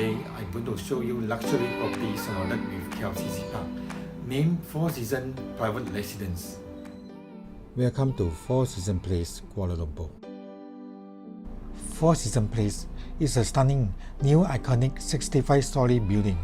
today I'm going to show you luxury property surrounded with KLCC Park, named Four Seasons Private Residence. Welcome to Four Seasons Place, Kuala Lumpur. Four Seasons Place is a stunning, new iconic 65-story building.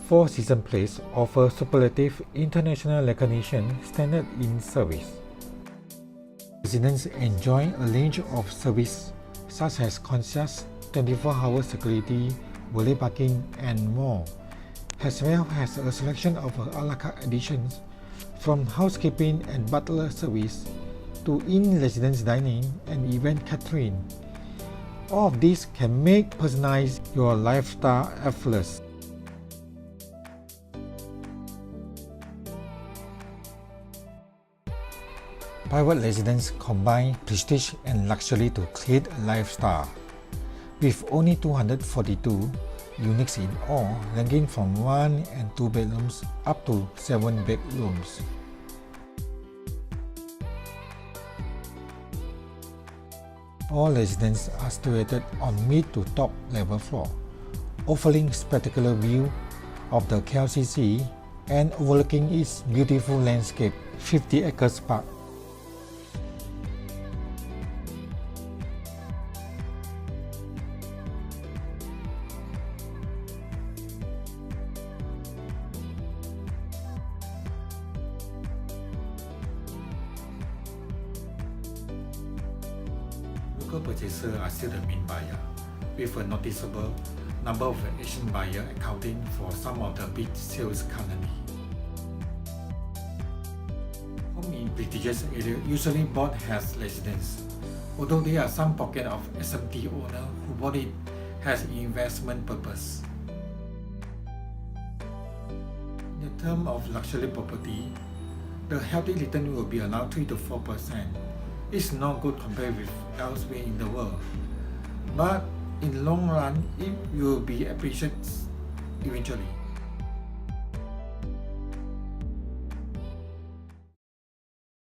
Four Seasons Place offers superlative international recognition standard in service. Residents enjoy a range of service such as concierge, 24-hour security, valet parking, and more, as well as a selection of a la carte additions from housekeeping and butler service to in-residence dining and event catering. All of these can make personalize your lifestyle effortless. Private residence combine prestige and luxury to create a lifestyle, with only 242 units in all, ranging from 1 and 2 bedrooms up to 7 bedrooms. All residences are situated on mid to top level floor, offering spectacular view of the KLCC and overlooking its beautiful landscape, 50 acres park. Local purchasers are still the main buyer, with a noticeable number of Asian buyers accounting for some of the big sales currently. Home in prestigious areas usually bought as residence, although there are some pockets of SMT owners who bought it as investment purpose. In terms of luxury property, the healthy return will be around 3 to 4%. It's not good compared with elsewhere in the world, but in the long run, it will be appreciated eventually.